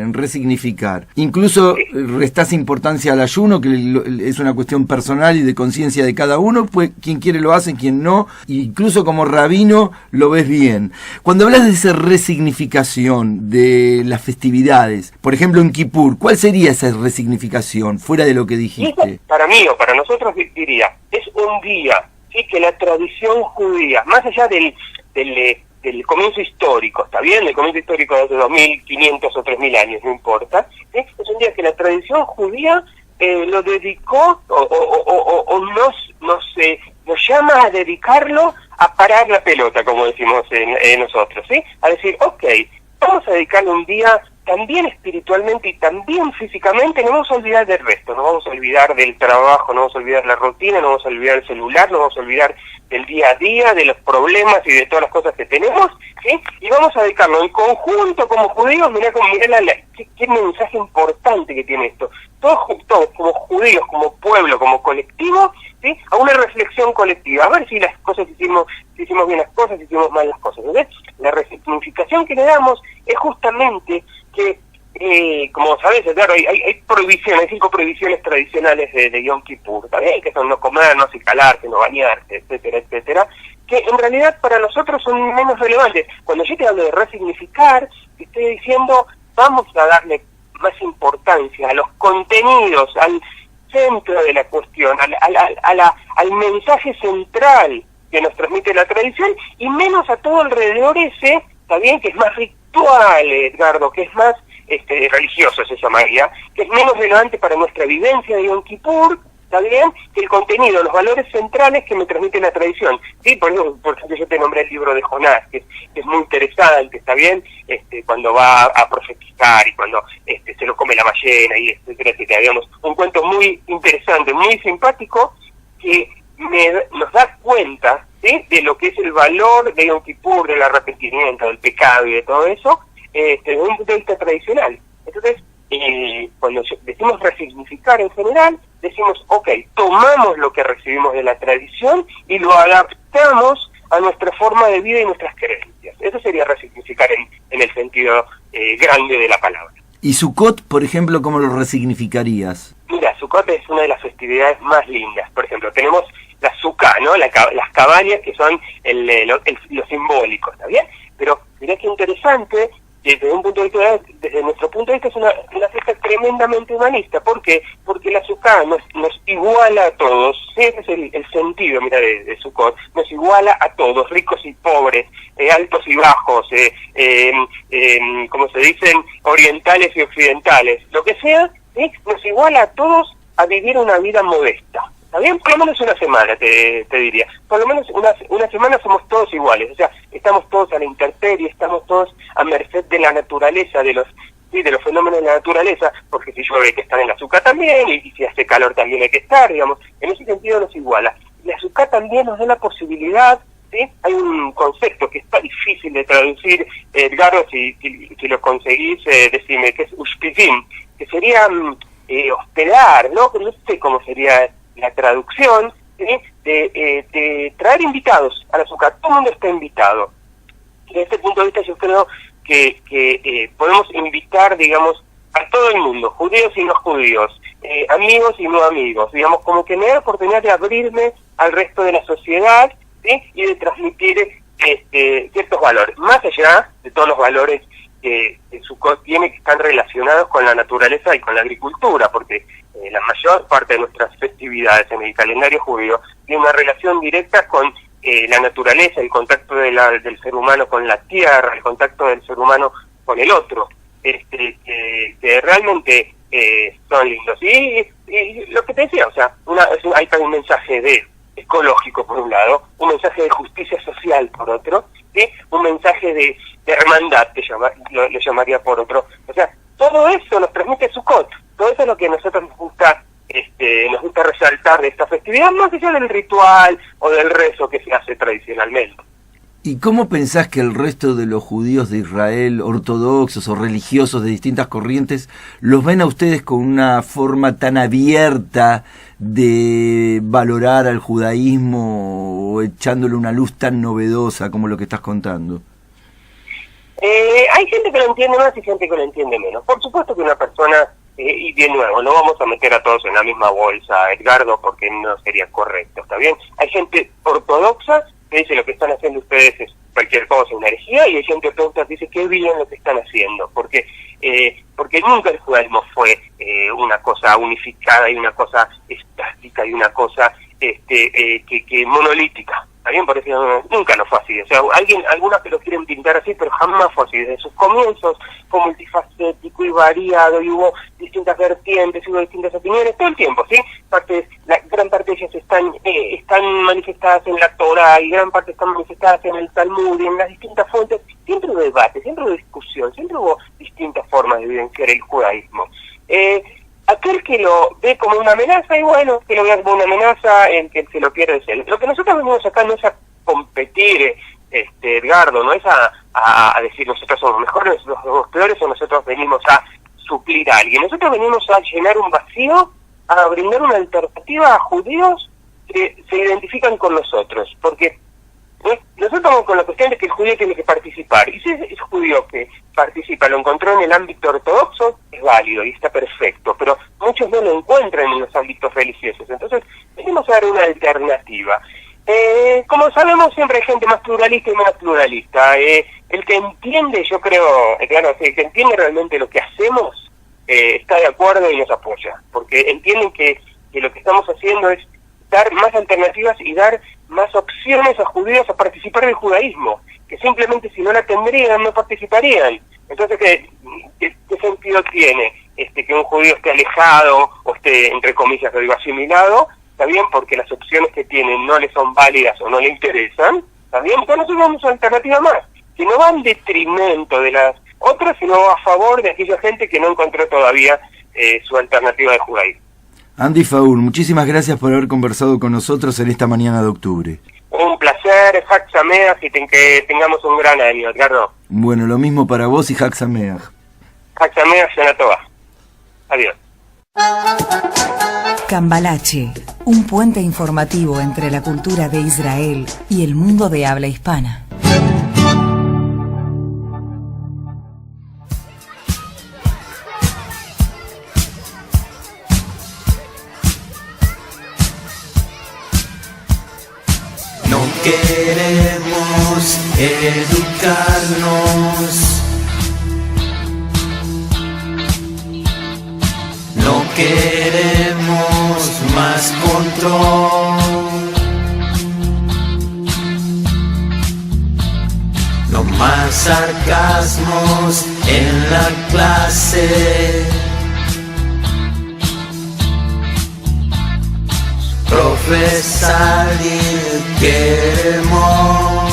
E: Incluso restás importancia al ayuno, que es una cuestión personal y de conciencia de cada uno, pues quien quiere lo hace, quien no, incluso como rabino lo ves bien. Cuando hablas de esa resignificación de las festividades, por ejemplo en Kippur, ¿cuál sería esa resignificación, fuera de lo que dijiste?
F: Para mí o para nosotros diría, es un día, ¿sí?, que la tradición judía, más allá del comienzo histórico, ¿está bien? El comienzo histórico de hace 2500 o 3000 años, no importa, ¿sí? Es un día que la tradición judía lo dedicó o nos llama a dedicarlo a parar la pelota, como decimos nosotros, ¿sí? A decir, ok, vamos a dedicarle un día también espiritualmente y también físicamente, no vamos a olvidar del resto, no vamos a olvidar del trabajo, no vamos a olvidar la rutina, no vamos a olvidar el celular, no vamos a olvidar del día a día, de los problemas y de todas las cosas que tenemos, ¿sí? Y vamos a dedicarlo en conjunto como judíos. Mirá qué mensaje importante que tiene esto. Todos como judíos, como pueblo, como colectivo, ¿sí?, a una reflexión colectiva, a ver si las cosas si hicimos bien las cosas, si hicimos mal las cosas, ¿ves? La resignificación que le damos es justamente que, como sabes, claro, hay prohibiciones, 5 prohibiciones tradicionales de Yom Kippur, ¿también? Que son no comer, no acicalarse, no bañarse, etcétera, etcétera, que en realidad para nosotros son menos relevantes. Cuando yo te hablo de resignificar, te estoy diciendo, vamos a darle más importancia a los contenidos, al centro de la cuestión, al mensaje central que nos transmite la tradición, y menos a todo alrededor ese, ¿está bien?, que es más ritual, Edgardo, que es más religioso, se llamaría, que es menos relevante para nuestra vivencia de Yom Kippur, ¿está bien?, que el contenido, los valores centrales que me transmite la tradición. Sí, por ejemplo, yo te nombré el libro de Jonás, que es muy interesante, ¿está bien?, cuando va a profetizar y cuando se lo come la ballena y etcétera, etcétera, digamos, un cuento muy interesante, muy simpático, que nos da cuenta, ¿sí?, de lo que es el valor de Yom Kippur, del arrepentimiento, del pecado y de todo eso, desde un punto de vista tradicional. Entonces, cuando decimos resignificar en general, decimos, ok, tomamos lo que recibimos de la tradición y lo adaptamos a nuestra forma de vida y nuestras creencias. Eso sería resignificar en el sentido grande de la palabra.
E: ¿Y Sukkot, por ejemplo, cómo lo resignificarías?
F: Mira, Sukkot es una de las festividades más lindas. Por ejemplo, tenemos la Sukkah, ¿no?, las cabañas, que son lo simbólico, ¿está bien? Pero mirá qué interesante, desde nuestro punto de vista es una fiesta tremendamente humanista. ¿Por qué? Porque la Sukkah nos iguala a todos. Ese es el sentido, mira, de Sukkot. Nos iguala a todos, ricos y pobres, altos y bajos, como se dicen, orientales y occidentales, lo que sea, ¿sí?, nos iguala a todos a vivir una vida modesta. ¿Está bien? Por lo menos una semana, te diría. Por lo menos una semana somos todos iguales. O sea, estamos todos a la intemperie, estamos todos a merced de la naturaleza, de los fenómenos de la naturaleza, porque si llueve hay que estar en la Sukkah también, y si hace calor también hay que estar, digamos. En ese sentido nos iguala. La Sukkah también nos da la posibilidad, ¿sí? Hay un concepto que está difícil de traducir, Edgardo, si lo conseguís, decime, que es ushpizim, que sería hospedar, ¿no? Pero no sé cómo sería la traducción, ¿sí?, de traer invitados a la Sukkah. Todo el mundo está invitado. Desde este punto de vista yo creo que podemos invitar, digamos, a todo el mundo, judíos y no judíos, amigos y no amigos, digamos, como que me da la oportunidad de abrirme al resto de la sociedad, ¿sí?, y de transmitir ciertos valores, más allá de todos los valores que Sukkot tiene, que están relacionados con la naturaleza y con la agricultura, porque la mayor parte de nuestras festividades en el calendario judío tiene una relación directa con la naturaleza, el contacto del ser humano con la tierra, el contacto del ser humano con el otro, que realmente son lindos. Y lo que te decía, o sea, hay también un mensaje ecológico por un lado, un mensaje de justicia social por otro, ¿sí?, un mensaje de hermandad, lo llamaría por otro. O sea, todo eso nos transmite Sukkot. Todo eso es lo que a nosotros nos gusta resaltar de esta festividad, más allá del ritual o del rezo que se hace tradicionalmente.
E: ¿Y cómo pensás que el resto de los judíos de Israel, ortodoxos o religiosos de distintas corrientes, los ven a ustedes con una forma tan abierta de valorar al judaísmo o echándole una luz tan novedosa como lo que estás contando?
F: Hay gente que lo entiende más y gente que lo entiende menos. Por supuesto que una persona, y de nuevo, no vamos a meter a todos en la misma bolsa, Edgardo, porque no sería correcto, ¿está bien? Hay gente ortodoxa que dice lo que están haciendo ustedes es cualquier cosa, una herejía, y hay gente ortodoxa que dice que bien lo que están haciendo, porque nunca el judaísmo fue una cosa unificada y una cosa estática y una cosa que monolítica. ¿Está bien? Por eso nunca lo fue así. O sea, algunas que lo quieren pintar así, pero jamás fue así. Desde sus comienzos fue multifacético y variado, y hubo distintas vertientes, hubo distintas opiniones, todo el tiempo, ¿sí? Gran parte de ellas están manifestadas en la Torá, y gran parte están manifestadas en el Talmud, y en las distintas fuentes. Siempre hubo debate, siempre hubo discusión, siempre hubo distintas formas de evidenciar el judaísmo. Aquel que lo ve como una amenaza, y bueno, que lo vea como una amenaza, el que se lo pierde es él. Lo que nosotros venimos acá no es a competir, Edgardo, no es a decir nosotros somos mejores, nosotros somos peores, o nosotros venimos a suplir a alguien. Nosotros venimos a llenar un vacío, a brindar una alternativa a judíos que se identifican con nosotros, porque nosotros estamos con la cuestión de que el judío tiene que participar, y si ese judío que participa lo encontró en el ámbito ortodoxo, es válido y está perfecto, pero muchos no lo encuentran en los ámbitos religiosos. Entonces venimos a dar una alternativa. Como sabemos, siempre hay gente más pluralista y menos pluralista. El que entiende, yo creo, claro, el que entiende realmente lo que hacemos, está de acuerdo y nos apoya, porque entienden que lo que estamos haciendo es dar más alternativas y dar más opciones a judíos a participar del judaísmo, que simplemente si no la tendrían no participarían. Entonces, ¿qué sentido tiene que un judío esté alejado o esté, entre comillas, lo digo, asimilado? Está bien, porque las opciones que tienen no le son válidas o no le interesan. Está bien, entonces nosotros damos una alternativa más, que no va en detrimento de las otras, sino a favor de aquella gente que no encontró todavía su alternativa de judaísmo.
E: Andy Faur, muchísimas gracias por haber conversado con nosotros en esta mañana de octubre.
F: Un placer, Hag Sameach, y que tengamos un gran año, Edgardo.
E: Bueno, lo mismo para vos y Hag Sameach.
F: Hag Sameach, Shana Tova. Adiós.
B: Cambalache, un puente informativo entre la cultura de Israel y el mundo de habla hispana.
G: Queremos educarnos, no queremos más control, no más sarcasmos en la clase. Profesar y queremos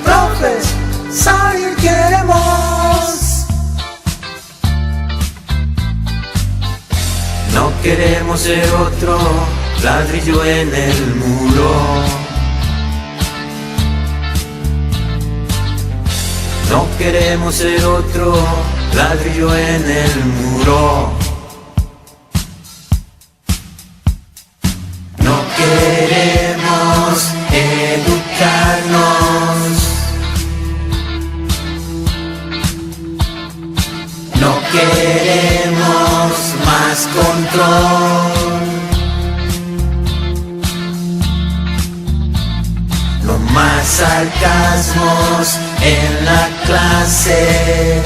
G: profesar y queremos. No queremos ser otro ladrillo en el muro. No queremos ser otro ladrillo en el muro. No queremos educarnos. No queremos más control. No más sarcasmos en la clase.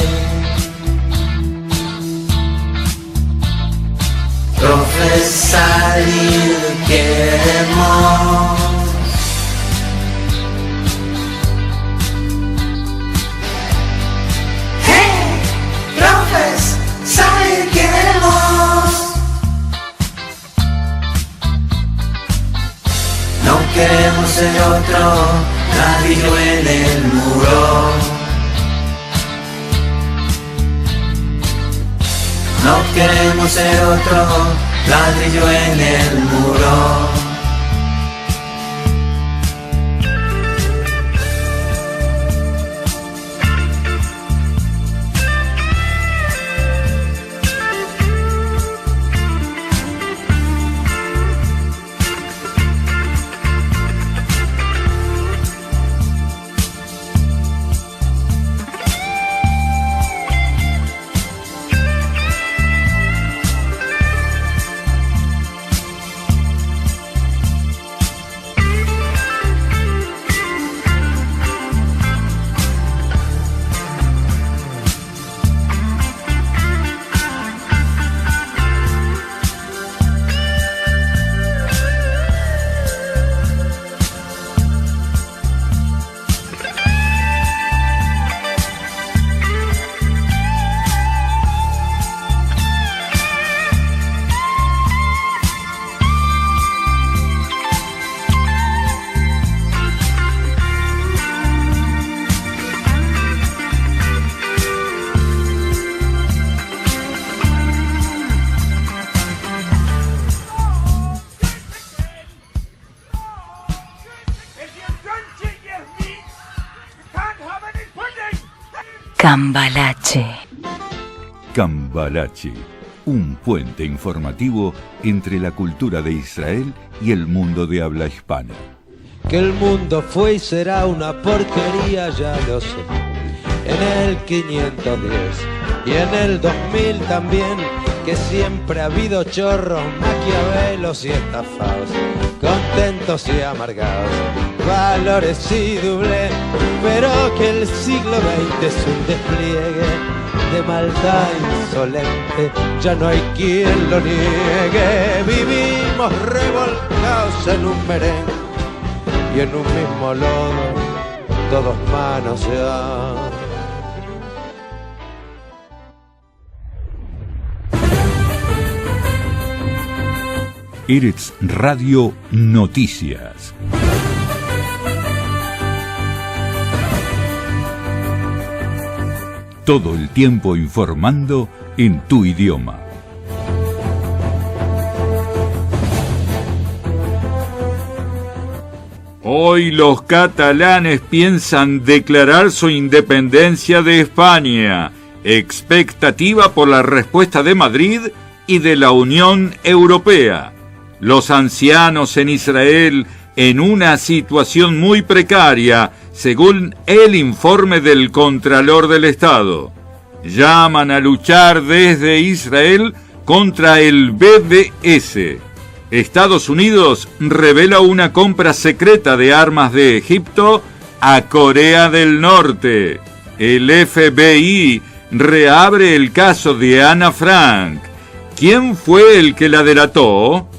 G: Profesar y queremos. ¡Hey! Profesar y queremos. No queremos ser otro ladrillo en el muro. No queremos ser otro ladrillo en el muro.
B: Cambalache.
A: Cambalache, un puente informativo entre la cultura de Israel y el mundo de habla hispana.
H: Que el mundo fue y será una porquería, ya lo sé. En el 510 y en el 2000 también, que siempre ha habido chorros, maquiavelos y estafados, contentos y amargados, valores y doble, pero que el siglo XX es un despliegue de maldad insolente, ya no hay quien lo niegue. Vivimos revolcados en un merengue y en un mismo lodo, todos manoseados.
A: Eretz Radio Noticias. Todo el tiempo informando en tu idioma.
D: Hoy los catalanes piensan declarar su independencia de España. Expectativa por la respuesta de Madrid y de la Unión Europea. Los ancianos en Israel en una situación muy precaria, según el informe del Contralor del Estado. Llaman a luchar desde Israel contra el BDS. Estados Unidos revela una compra secreta de armas de Egipto a Corea del Norte. El FBI reabre el caso de Ana Frank. ¿Quién fue el que la delató?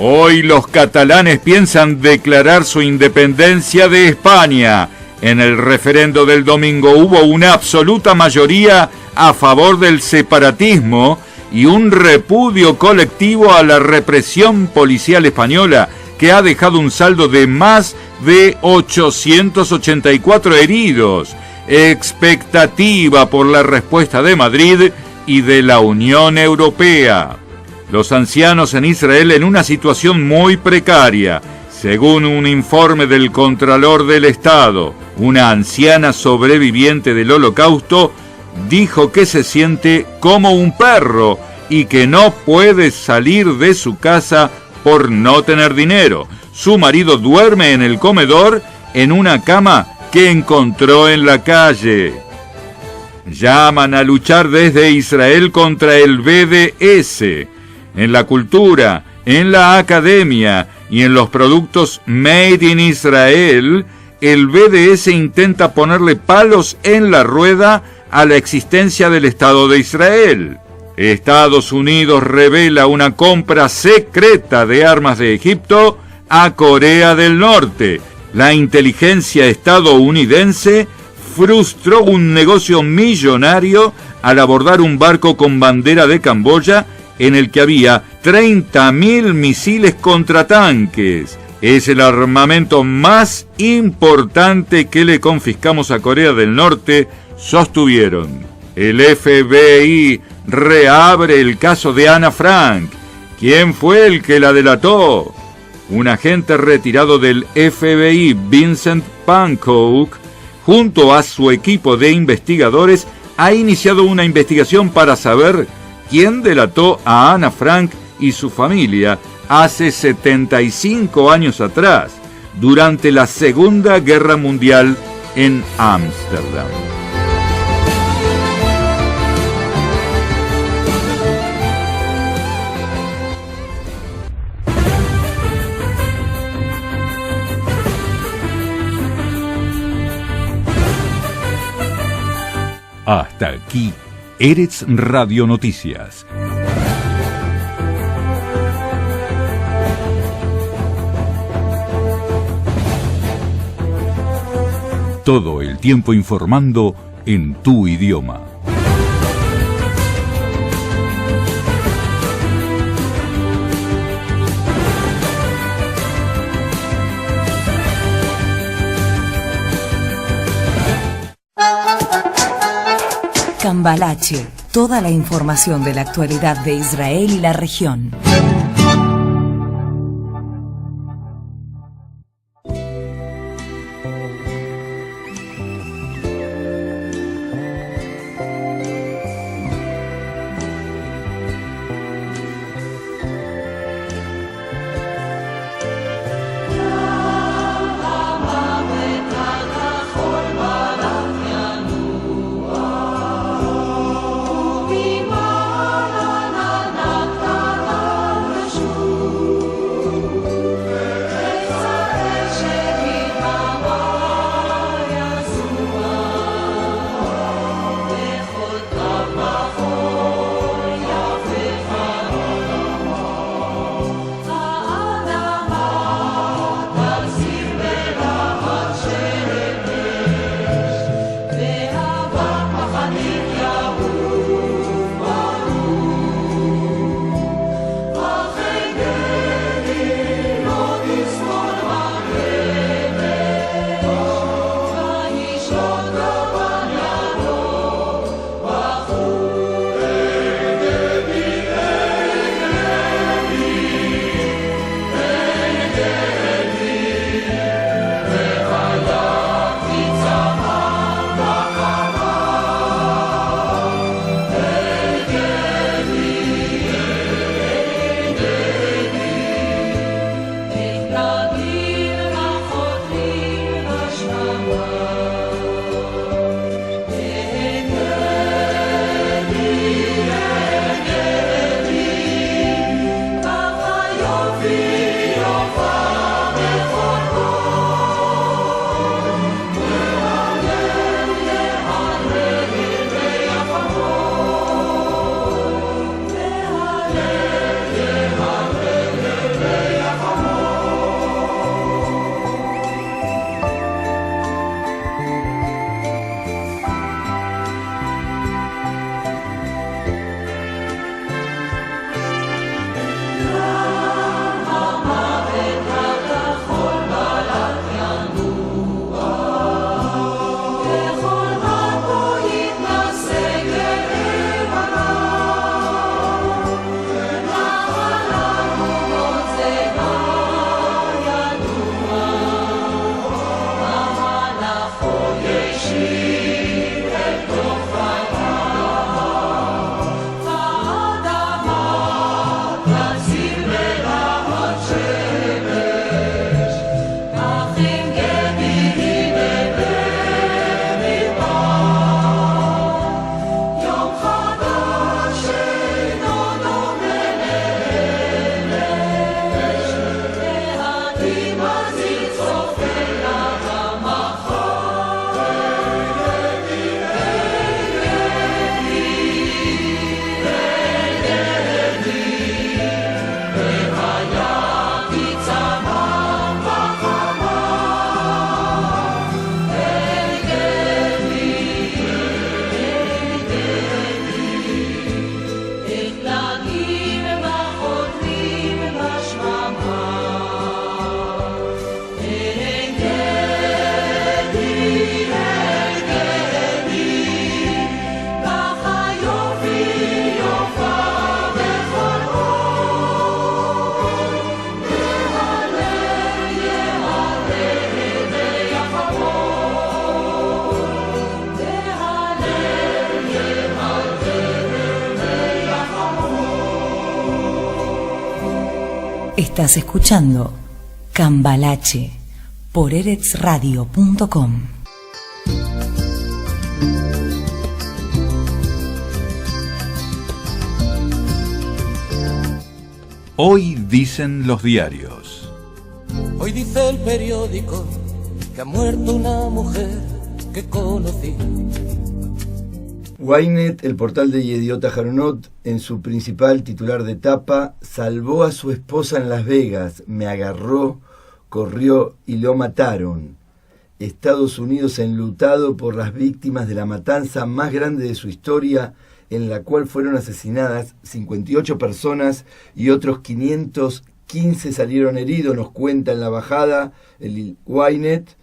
D: Hoy los catalanes piensan declarar su independencia de España. En el referendo del domingo hubo una absoluta mayoría a favor del separatismo y un repudio colectivo a la represión policial española, que ha dejado un saldo de más de 884 heridos. Expectativa por la respuesta de Madrid y de la Unión Europea. Los ancianos en Israel en una situación muy precaria. Según un informe del Contralor del Estado, una anciana sobreviviente del Holocausto dijo que se siente como un perro y que no puede salir de su casa por no tener dinero. Su marido duerme en el comedor en una cama que encontró en la calle. Llaman a luchar desde Israel contra el BDS. En la cultura, en la academia y en los productos Made in Israel, el BDS intenta ponerle palos en la rueda a la existencia del Estado de Israel. Estados Unidos revela una compra secreta de armas de Egipto a Corea del Norte. La inteligencia estadounidense frustró un negocio millonario al abordar un barco con bandera de Camboya en el que había 30.000 misiles contratanques. Es el armamento más importante que le confiscamos a Corea del Norte, sostuvieron. El FBI reabre el caso de Ana Frank. ¿Quién fue el que la delató? Un agente retirado del FBI, Vincent Pankow, junto a su equipo de investigadores, ha iniciado una investigación para saber quién delató a Ana Frank y su familia hace 75 años atrás, durante la Segunda Guerra Mundial en Ámsterdam.
A: Hasta aquí, Eretz Radio Noticias. Todo el tiempo informando en tu idioma.
B: Cambalache, toda la información de la actualidad de Israel y la región. Estás escuchando Cambalache por eretsradio.com.
A: Hoy dicen los diarios.
I: Hoy dice el periódico que ha muerto una mujer que conocí.
E: Ynet, el portal de Yediot Aharonot, en su principal titular de tapa, salvó a su esposa en Las Vegas, me agarró, corrió y lo mataron. Estados Unidos enlutado por las víctimas de la matanza más grande de su historia, en la cual fueron asesinadas 58 personas y otros 515 salieron heridos, nos cuenta en la bajada el Ynet.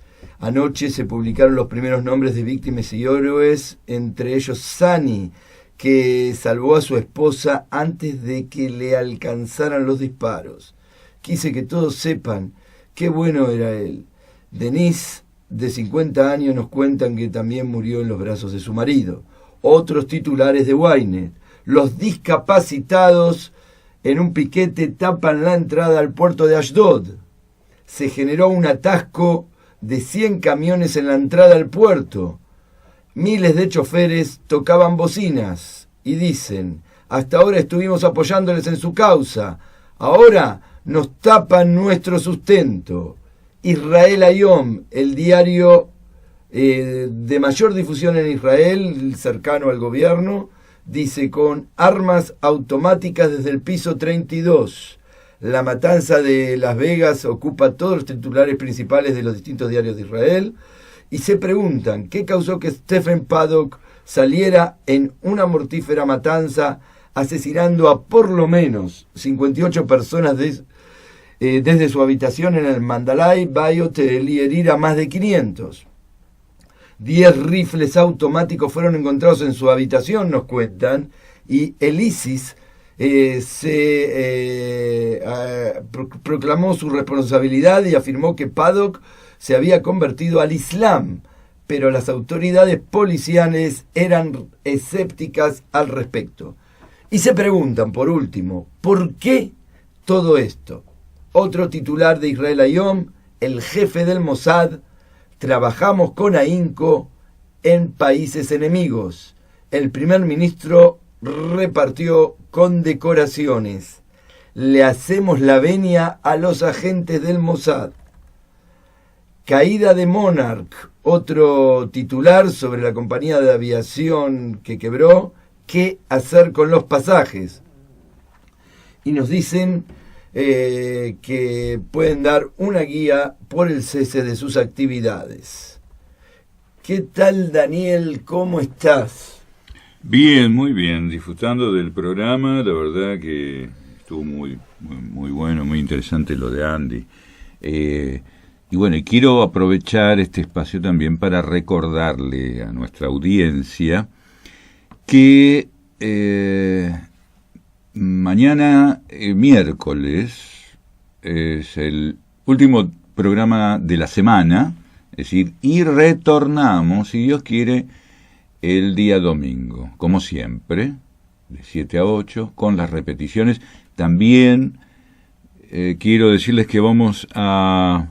E: Anoche se publicaron los primeros nombres de víctimas y héroes, entre ellos Sani, que salvó a su esposa antes de que le alcanzaran los disparos. Quise que todos sepan qué bueno era él. Denise, de 50 años, nos cuentan que también murió en los brazos de su marido. Otros titulares de Ynet: los discapacitados en un piquete tapan la entrada al puerto de Ashdod. Se generó un atasco de 100 camiones en la entrada al puerto. Miles de choferes tocaban bocinas y dicen: hasta ahora estuvimos apoyándoles en su causa, ahora nos tapan nuestro sustento. Israel Hayom, el diario de mayor difusión en Israel, cercano al gobierno, dice: con armas automáticas desde el piso 32. La matanza de Las Vegas ocupa todos los titulares principales de los distintos diarios de Israel, y se preguntan qué causó que Stephen Paddock saliera en una mortífera matanza, asesinando a por lo menos 58 personas desde su habitación en el Mandalay Bayot y herir a más de 500. 10 rifles automáticos fueron encontrados en su habitación, nos cuentan, y el ISIS proclamó su responsabilidad y afirmó que Paddock se había convertido al Islam, pero las autoridades policiales eran escépticas al respecto. Y se preguntan, por último, ¿por qué todo esto? Otro titular de Israel Hayom: el jefe del Mossad: trabajamos con ahínco en países enemigos. El primer ministro repartió condecoraciones. Le hacemos la venia a los agentes del Mossad. Caída de Monarch, otro titular sobre la compañía de aviación que quebró. ¿Qué hacer con los pasajes? Y nos dicen que pueden dar una guía por el cese de sus actividades. ¿Qué tal, Daniel? ¿Cómo estás?
D: Bien, muy bien, disfrutando del programa. La verdad que estuvo muy bueno, muy interesante lo de Andy. Y bueno, y quiero aprovechar este espacio también para recordarle a nuestra audiencia que mañana, miércoles, es el último programa de la semana, es decir, y retornamos, si Dios quiere, el día domingo, como siempre, de 7 a 8, con las repeticiones. También quiero decirles que vamos a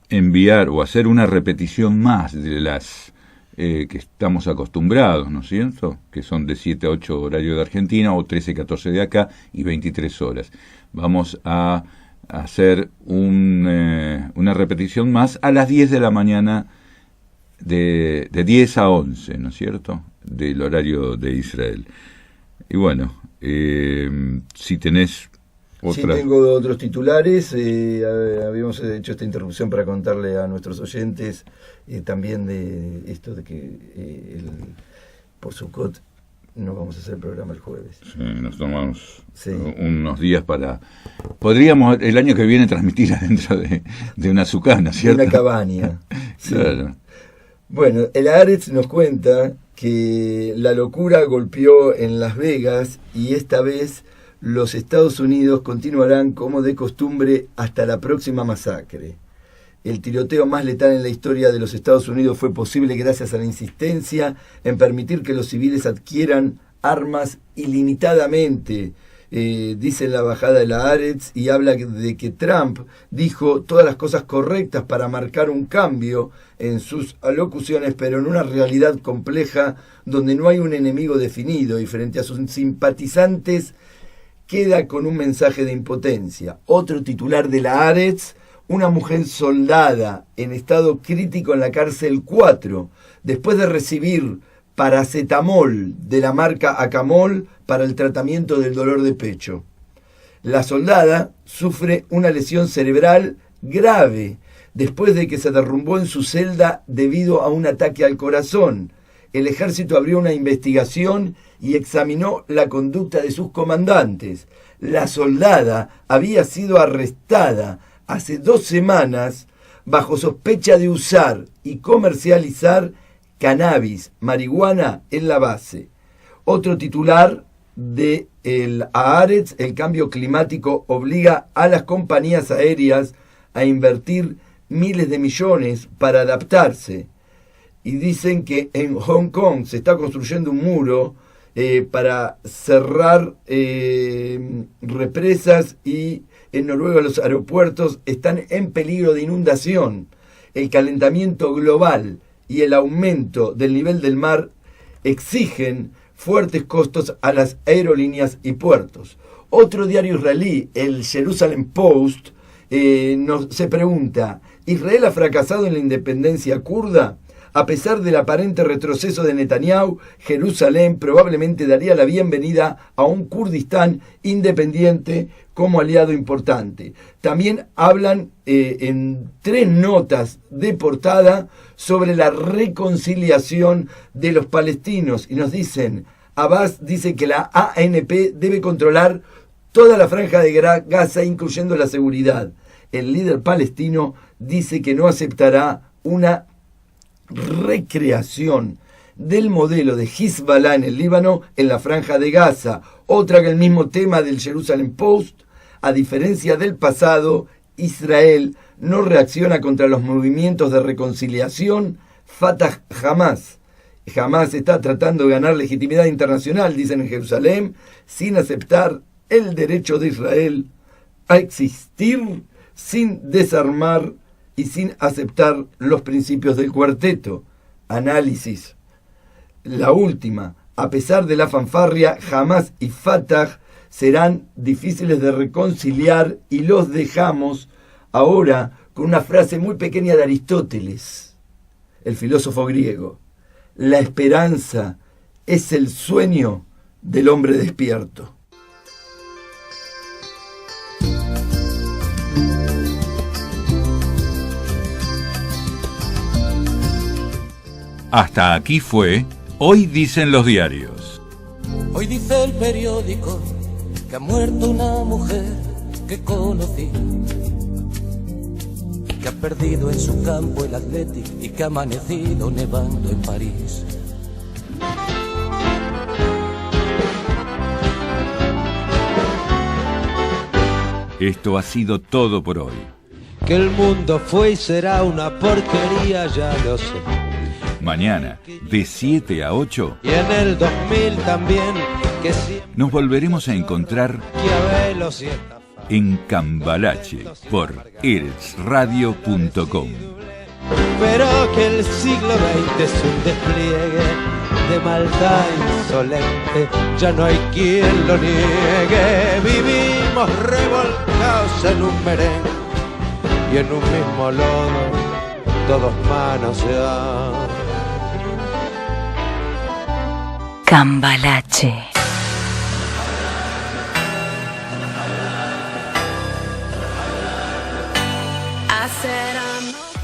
D: enviar o hacer una repetición más de las que estamos acostumbrados, ¿no es cierto? Que son de 7 a 8 horario de Argentina, o 13 a 14 de acá, y 23 horas. Vamos a hacer una repetición más a las 10 de la mañana, de 10 a 11, ¿no es cierto?, del horario de Israel. Y bueno, si tenés otra...
E: Sí, tengo otros titulares. Habíamos hecho esta interrupción para contarle a nuestros oyentes también de esto de que por Sukkot no vamos a hacer el programa el jueves.
D: Sí, nos tomamos unos días para... Podríamos el año que viene transmitir adentro de una sucana, ¿cierto?
E: De una cabaña. Sí.
D: Claro.
E: Bueno, el Haaretz nos cuenta que la locura golpeó en Las Vegas y esta vez los Estados Unidos continuarán como de costumbre hasta la próxima masacre. El tiroteo más letal en la historia de los Estados Unidos fue posible gracias a la insistencia en permitir que los civiles adquieran armas ilimitadamente dice en la bajada de la Haaretz, y habla de que Trump dijo todas las cosas correctas para marcar un cambio en sus alocuciones, pero en una realidad compleja donde no hay un enemigo definido y frente a sus simpatizantes queda con un mensaje de impotencia. Otro titular de la Haaretz: una mujer soldada en estado crítico en la cárcel 4, después de recibir paracetamol de la marca Acamol para el tratamiento del dolor de pecho. La soldada sufre una lesión cerebral grave después de que se derrumbó en su celda debido a un ataque al corazón. El ejército abrió una investigación y examinó la conducta de sus comandantes. La soldada había sido arrestada hace 2 semanas bajo sospecha de usar y comercializar cannabis, marihuana en la base. Otro titular de el Haaretz: el cambio climático obliga a las compañías aéreas a invertir miles de millones para adaptarse. Y dicen que en Hong Kong se está construyendo un muro para cerrar represas, y en Noruega los aeropuertos están en peligro de inundación. El calentamiento global y el aumento del nivel del mar exigen fuertes costos a las aerolíneas y puertos. Otro diario israelí, el Jerusalem Post, se pregunta: ¿Israel ha fracasado en la independencia kurda? A pesar del aparente retroceso de Netanyahu, Jerusalén probablemente daría la bienvenida a un Kurdistán independiente como aliado importante. También hablan en 3 notas de portada sobre la reconciliación de los palestinos, y nos dicen: Abbas dice que la ANP debe controlar toda la franja de Gaza, incluyendo la seguridad. El líder palestino dice que no aceptará una recreación del modelo de Hezbollah en el Líbano en la franja de Gaza. Otra que el mismo tema del Jerusalem Post: a diferencia del pasado, Israel no reacciona contra los movimientos de reconciliación Fatah-Hamas. Hamas está tratando de ganar legitimidad internacional, dicen en Jerusalén, sin aceptar el derecho de Israel a existir, sin desarmar y sin aceptar los principios del cuarteto. Análisis. La última: a pesar de la fanfarria, Hamas y Fatah serán difíciles de reconciliar, y los dejamos ahora con una frase muy pequeña de Aristóteles, el filósofo griego: la esperanza es el sueño del hombre despierto.
D: Hasta aquí fue Hoy Dicen los Diarios.
I: Hoy dice el periódico que ha muerto una mujer que conocí, que ha perdido en su campo el Athletic y que ha amanecido nevando en París.
A: Esto ha sido todo por hoy.
H: Que el mundo fue y será una porquería, ya lo sé.
A: Mañana, de 7 a 8,
H: Y en el 2000 también, que siempre
A: nos volveremos a encontrar
H: Maquiavelo sienta
A: en Cambalache por eresradio.com.
H: pero que el siglo XX es un despliegue de maldad insolente, ya no hay quien lo niegue. Vivimos revolcados en un merengue y en un mismo lodo todos manoseados.
B: Cambalache.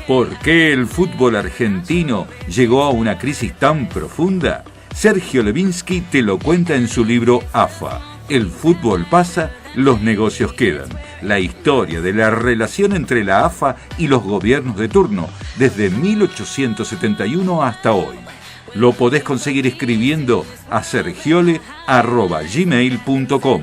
D: ¿Por qué el fútbol argentino llegó a una crisis tan profunda? Sergio Levinsky te lo cuenta en su libro AFA. El fútbol pasa, los negocios quedan. La historia de la relación entre la AFA y los gobiernos de turno, desde 1871 hasta hoy. Lo podés conseguir escribiendo a sergiole@gmail.com.